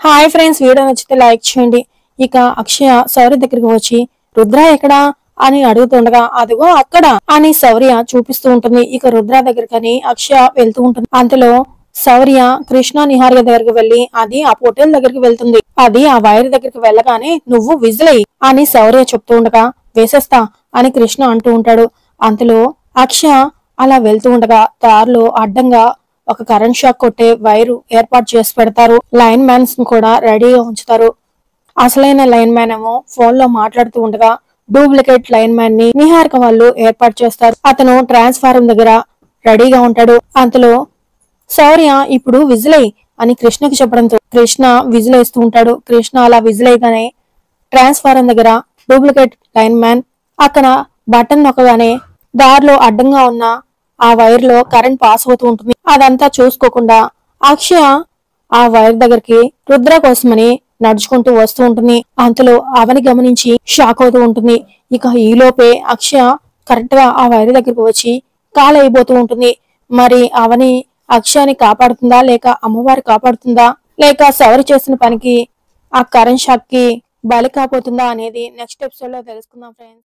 Hi friends, video నచ్చితే like చేయండి. ఇక అక్షయ శౌర్య దగ్గరికి వచ్చి రుద్ర ఎక్కడా అని అడుగుతుండగా అదిగో అక్కడ అని శౌర్య చూపిస్తూ ఉంటుంది. ఇక రుద్ర దగ్గరకని అక్షయ వెళ్తూ ఉంటుంది. అంతలో శౌర్య కృష్ణ నిహారిక దగ్గరికి వెళ్లి అది ఆ హోటల్ దగ్గరికి వెళ్తుంది. అది ఆ వైర్ దగ్గరికి వెళ్ళగానే నువ్వు విజిలై అని శౌర్య చెప్తూ ఉండగా వేసేస్తా అని కృష్ణ అంటూ ఉంటాడు. అంతలో అక్షయ అలా వెళ్తూ ఉండగా దారిలో అడ్డంగా ఒక కరెంట్ షాక్ కొట్టే వైరు ఏర్పాటు చేసి పెడతారు. లైన్ మ్యాన్స్ కూడా రెడీగా ఉంచుతారు. అసలైన లైన్ మ్యాన్ ఏమో ఫోన్ లో మాట్లాడుతూ ఉండగా డూప్లికేట్ లైన్ మ్యాన్ ని నిహారిక వాళ్ళు ఏర్పాటు చేస్తారు. అతను ట్రాన్స్ఫార్మర్ దగ్గర రెడీగా ఉంటాడు. అంతలో శౌర్య ఇప్పుడు విజిలై అని కృష్ణకి చెప్పడంతో కృష్ణ విజిల్ వేస్తూ ఉంటాడు. కృష్ణ అలా విజిల్ అయ్యగానే ట్రాన్స్ఫార్మర్ దగ్గర డూప్లికేట్ లైన్ మ్యాన్ అక్కడ బటన్ నొక్కగానే దారిలో అడ్డంగా ఉన్న ఆ వైర్ లో కరెంట్ పాస్ అవుతూ ఉంటుంది. అదంతా చూసుకోకుండా అక్షయ ఆ వైర్ దగ్గరికి రుద్ర కోసమని నడుచుకుంటూ వస్తూ ఉంటుంది. అంతలో అవని గమనించి షాక్ అవుతూ ఉంటుంది. ఇక ఈలోపే అక్షయ కరెక్ట్ గా ఆ వైర్ దగ్గరికి వచ్చి కాల్ అయిపోతూ ఉంటుంది. మరి అవని అక్షయాని కాపాడుతుందా, లేక అమ్మవారి కాపాడుతుందా, లేక శౌర్య చేసిన పనికి ఆ కరెంట్ షాక్ కి బలి కాపోతుందా అనేది నెక్స్ట్ ఎపిసోడ్ లో తెలుసుకుందాం ఫ్రెండ్స్.